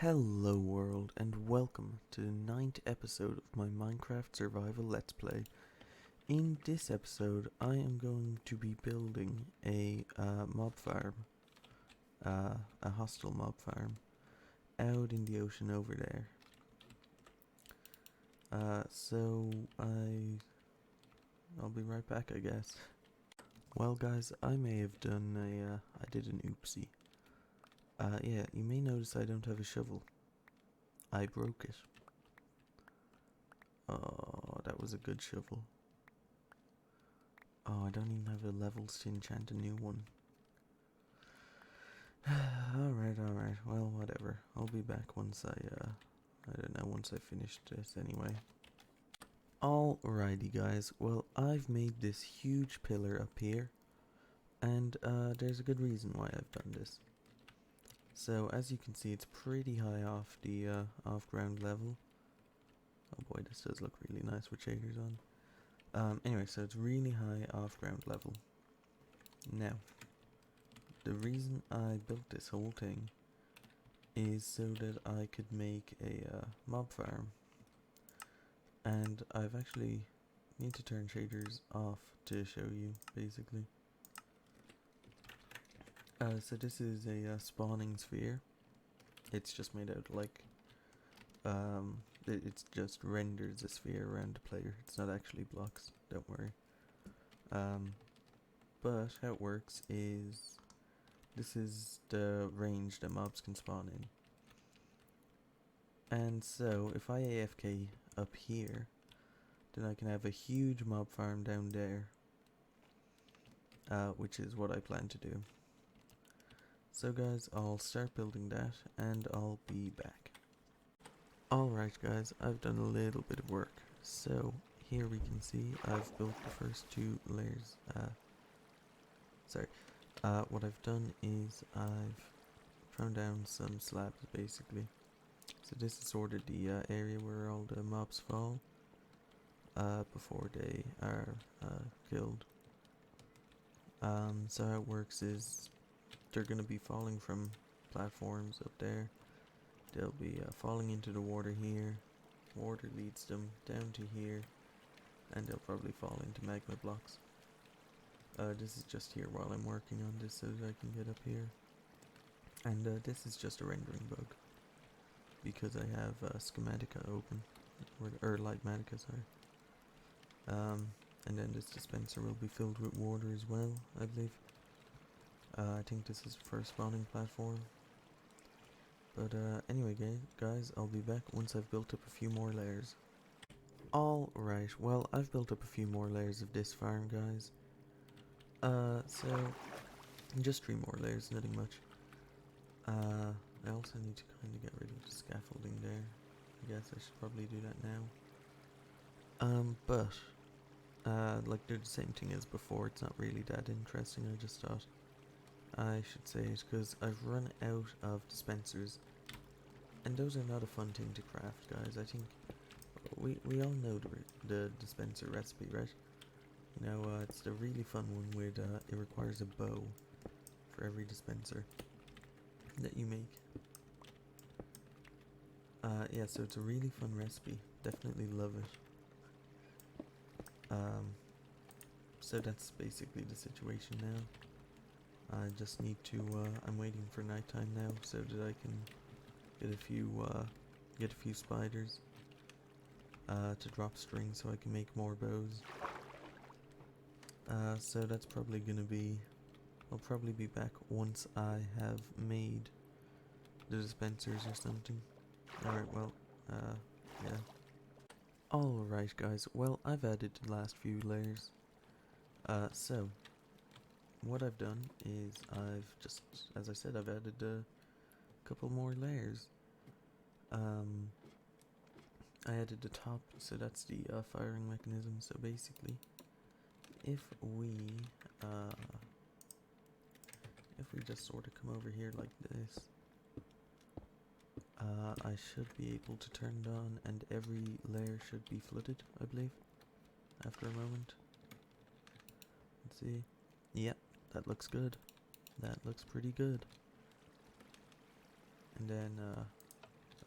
Hello world and welcome to the 9th episode of my Minecraft survival let's play. In this episode I am going to be building a mob farm, a hostile mob farm, out in the ocean over there. I'll be right back, I guess. Well guys, I may have done I did an oopsie. Yeah, you may notice I don't have a shovel. I broke it. Oh, that was a good shovel. Oh, I don't even have the levels to enchant a new one. Alright. Well, whatever. I'll be back once once I finish this anyway. Alrighty, guys. Well, I've made this huge pillar up here. And, there's a good reason why I've done this. So, as you can see, it's pretty high off the, off-ground level. Oh boy, this does look really nice with shaders on. Anyway, so it's really high off-ground level. Now, the reason I built this whole thing is so that I could make a mob farm. And I've actually need to turn shaders off to show you, basically. So this is a spawning sphere. It's just made out like, it's just renders a sphere around the player. It's not actually blocks, don't worry. But how it works is, this is the range that mobs can spawn in. And so, if I AFK up here, then I can have a huge mob farm down there. Which is what I plan to do. So guys, I'll start building that and I'll be back. Alright guys, I've done a little bit of work. So, here we can see I've built the first two layers. What I've done is I've thrown down some slabs basically. So this is sort of the area where all the mobs fall before they are killed. So how it works is they're going to be falling from platforms up there. They'll be falling into the water here. Water leads them down to here, and they'll probably fall into magma blocks. This is just here while I'm working on this so that I can get up here. And this is just a rendering bug, because I have Schematica open, or Lightmatica, sorry. And then this dispenser will be filled with water as well, I believe. I think this is the first spawning platform. But anyway guys, I'll be back once I've built up a few more layers. Alright, well I've built up a few more layers of this farm, guys. So just 3 more layers, nothing much. I also need to kind of get rid of the scaffolding there. I guess I should probably do that now. Like they're the same thing as before. It's not really that interesting. I just thought I should say it because I've run out of dispensers, and those are not a fun thing to craft, guys. I think we all know the dispenser recipe, right? You know, it's the really fun one with it requires a bow for every dispenser that you make. Yeah, so it's a really fun recipe. Definitely love it. So that's basically the situation now. I just need to, I'm waiting for nighttime now so that I can get a few spiders, to drop string so I can make more bows. So that's probably gonna be, I'll probably be back once I have made the dispensers or something. Alright, well, yeah. Alright guys, well I've added the last few layers. So what I've done is I've just, as I said, I've added a couple more layers. I added the top, so that's the firing mechanism. So basically, if we just sort of come over here like this, I should be able to turn it on, and every layer should be flooded, I believe, after a moment. Let's see. Yep, that looks good. That looks pretty good. And then,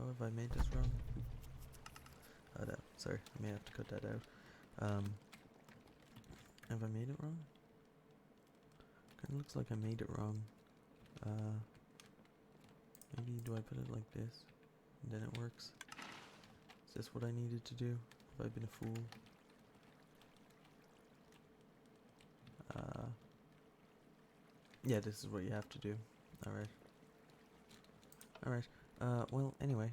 Oh, have I made this wrong? Oh, no. Sorry, I may have to cut that out. Have I made it wrong? Kinda looks like I made it wrong. Maybe do I put it like this? And then it works? Is this what I needed to do? Have I been a fool? Yeah, this is what you have to do. Alright. Alright. Well, anyway.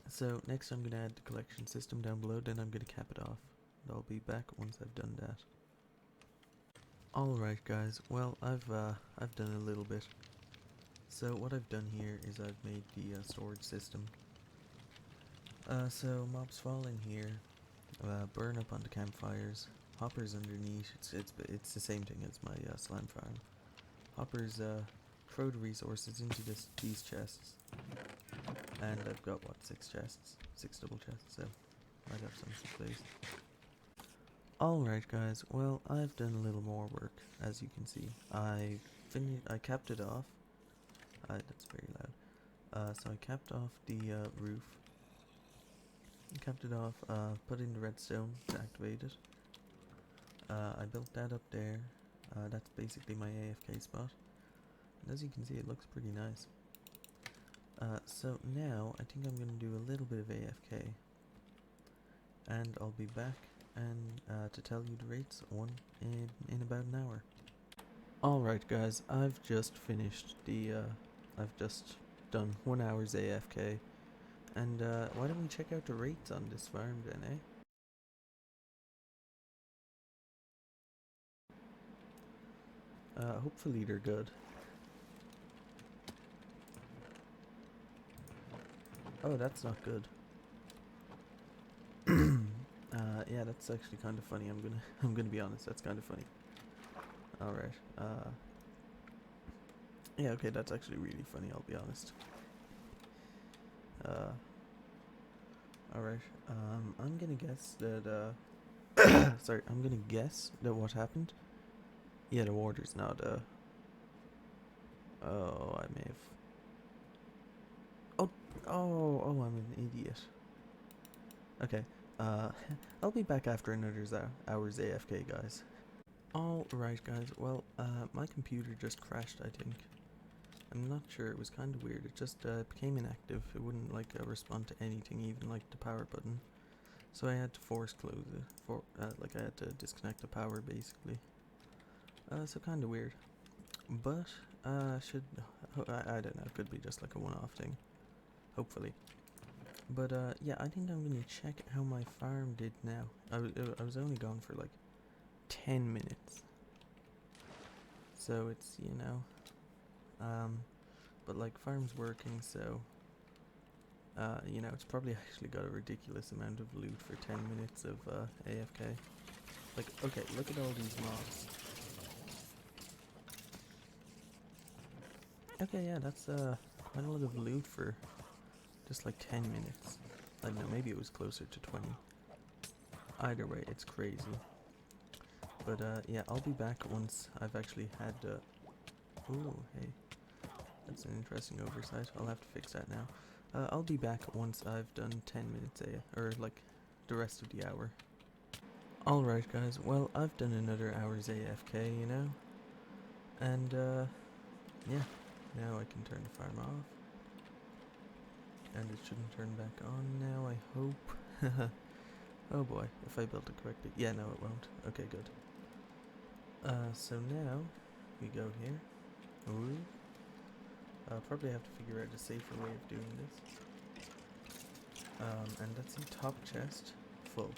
So, next I'm gonna add the collection system down below, then I'm gonna cap it off. And I'll be back once I've done that. Alright guys, well, I've done a little bit. So, what I've done here is I've made the storage system. So mobs fall in here, burn up on the campfires, hoppers underneath, it's the same thing as my slime farm. Hoppers throw the resources into these chests, and I've got what, 6 chests? 6 double chests, so might have some space. Alright guys, well I've done a little more work, as you can see. I capped it off. That's very loud. So I capped off the roof. Capped it off, put in the redstone to activate it. I built that up there. That's basically my AFK spot. And as you can see, it looks pretty nice. So now, I think I'm going to do a little bit of AFK. And I'll be back and to tell you the rates in about an hour. Alright guys, I've just finished I've just done 1 hour's AFK. And why don't we check out the rates on this farm then, eh? Hopefully they're good. Oh, that's not good. Yeah, that's actually kind of funny. I'm gonna be honest. That's kind of funny. All right. Yeah, okay, that's actually really funny. I'll be honest. All right. I'm gonna guess that. Sorry, I'm gonna guess that what happened. Yeah, the water's not. Oh, I may have. Oh, I'm an idiot. Okay. I'll be back after another hour's AFK, guys. Alright, guys. Well, my computer just crashed, I think. I'm not sure. It was kind of weird. It just became inactive. It wouldn't like respond to anything, even like the power button. So I had to force close it. Like I had to disconnect the power, basically. So kind of weird. But I don't know. It could be just like a one-off thing. Hopefully. But yeah, I think I'm gonna check how my farm did now. I was only gone for like 10 minutes. So it's, but like farm's working, so it's probably actually got a ridiculous amount of loot for 10 minutes of AFK. Like, okay, look at all these mobs. Okay, yeah, that's quite a lot of loot for just like 10 minutes. I don't know, maybe it was closer to 20. Either way, it's crazy. But yeah, I'll be back once I've actually had ooh, hey. That's an interesting oversight. I'll have to fix that now. I'll be back once I've done 10 minutes or like the rest of the hour. Alright guys, well I've done another hour's AFK, and yeah, now I can turn the farm off. And it shouldn't turn back on now, I hope. Oh boy, if I built it correctly. Yeah, no it won't. Okay, good. So now, we go here. Ooh. I'll probably have to figure out a safer way of doing this. And let's see, top chest, full.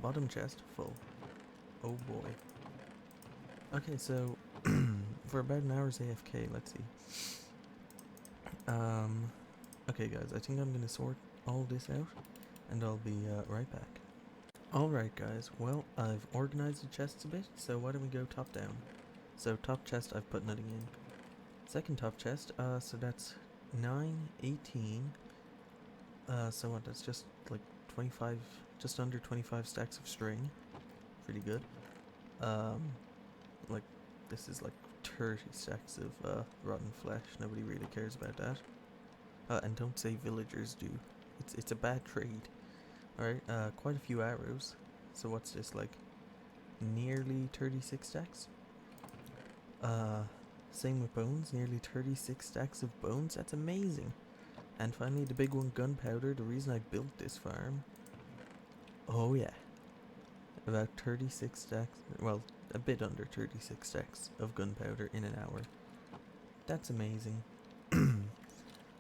Bottom chest, full. Oh boy. Okay, so, for about an hour's AFK, let's see. Okay guys, I think I'm gonna sort all this out, and I'll be right back. Alright guys, well, I've organized the chests a bit, so why don't we go top down. So top chest, I've put nothing in. Second top chest, so that's 9, 18, so what, that's just like 25, just under 25 stacks of string. Pretty good. Like, this is like 30 stacks of rotten flesh, nobody really cares about that. And don't say villagers do. It's a bad trade. Alright, quite a few arrows. So what's this, like, nearly 36 stacks? Uh, Same with bones, nearly 36 stacks of bones, that's amazing. And finally the big one, gunpowder, the reason I built this farm. Oh yeah, about 36 stacks, well, a bit under 36 stacks of gunpowder in an hour. That's amazing.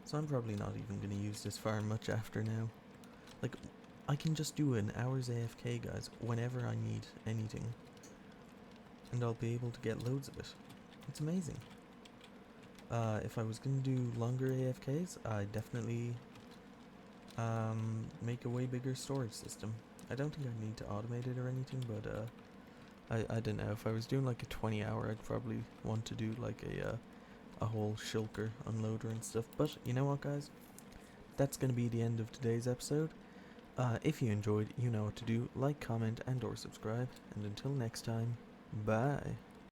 So I'm probably not even going to use this farm much after now. Like, I can just do an hour's AFK, guys, whenever I need anything. And I'll be able to get loads of it. It's amazing. If I was going to do longer AFKs, I'd definitely make a way bigger storage system. I don't think I need to automate it or anything, but I don't know. If I was doing like a 20 hour, I'd probably want to do like a whole shulker unloader and stuff. But you know what, guys? That's going to be the end of today's episode. If you enjoyed, you know what to do. Like, comment, and or subscribe. And until next time, bye.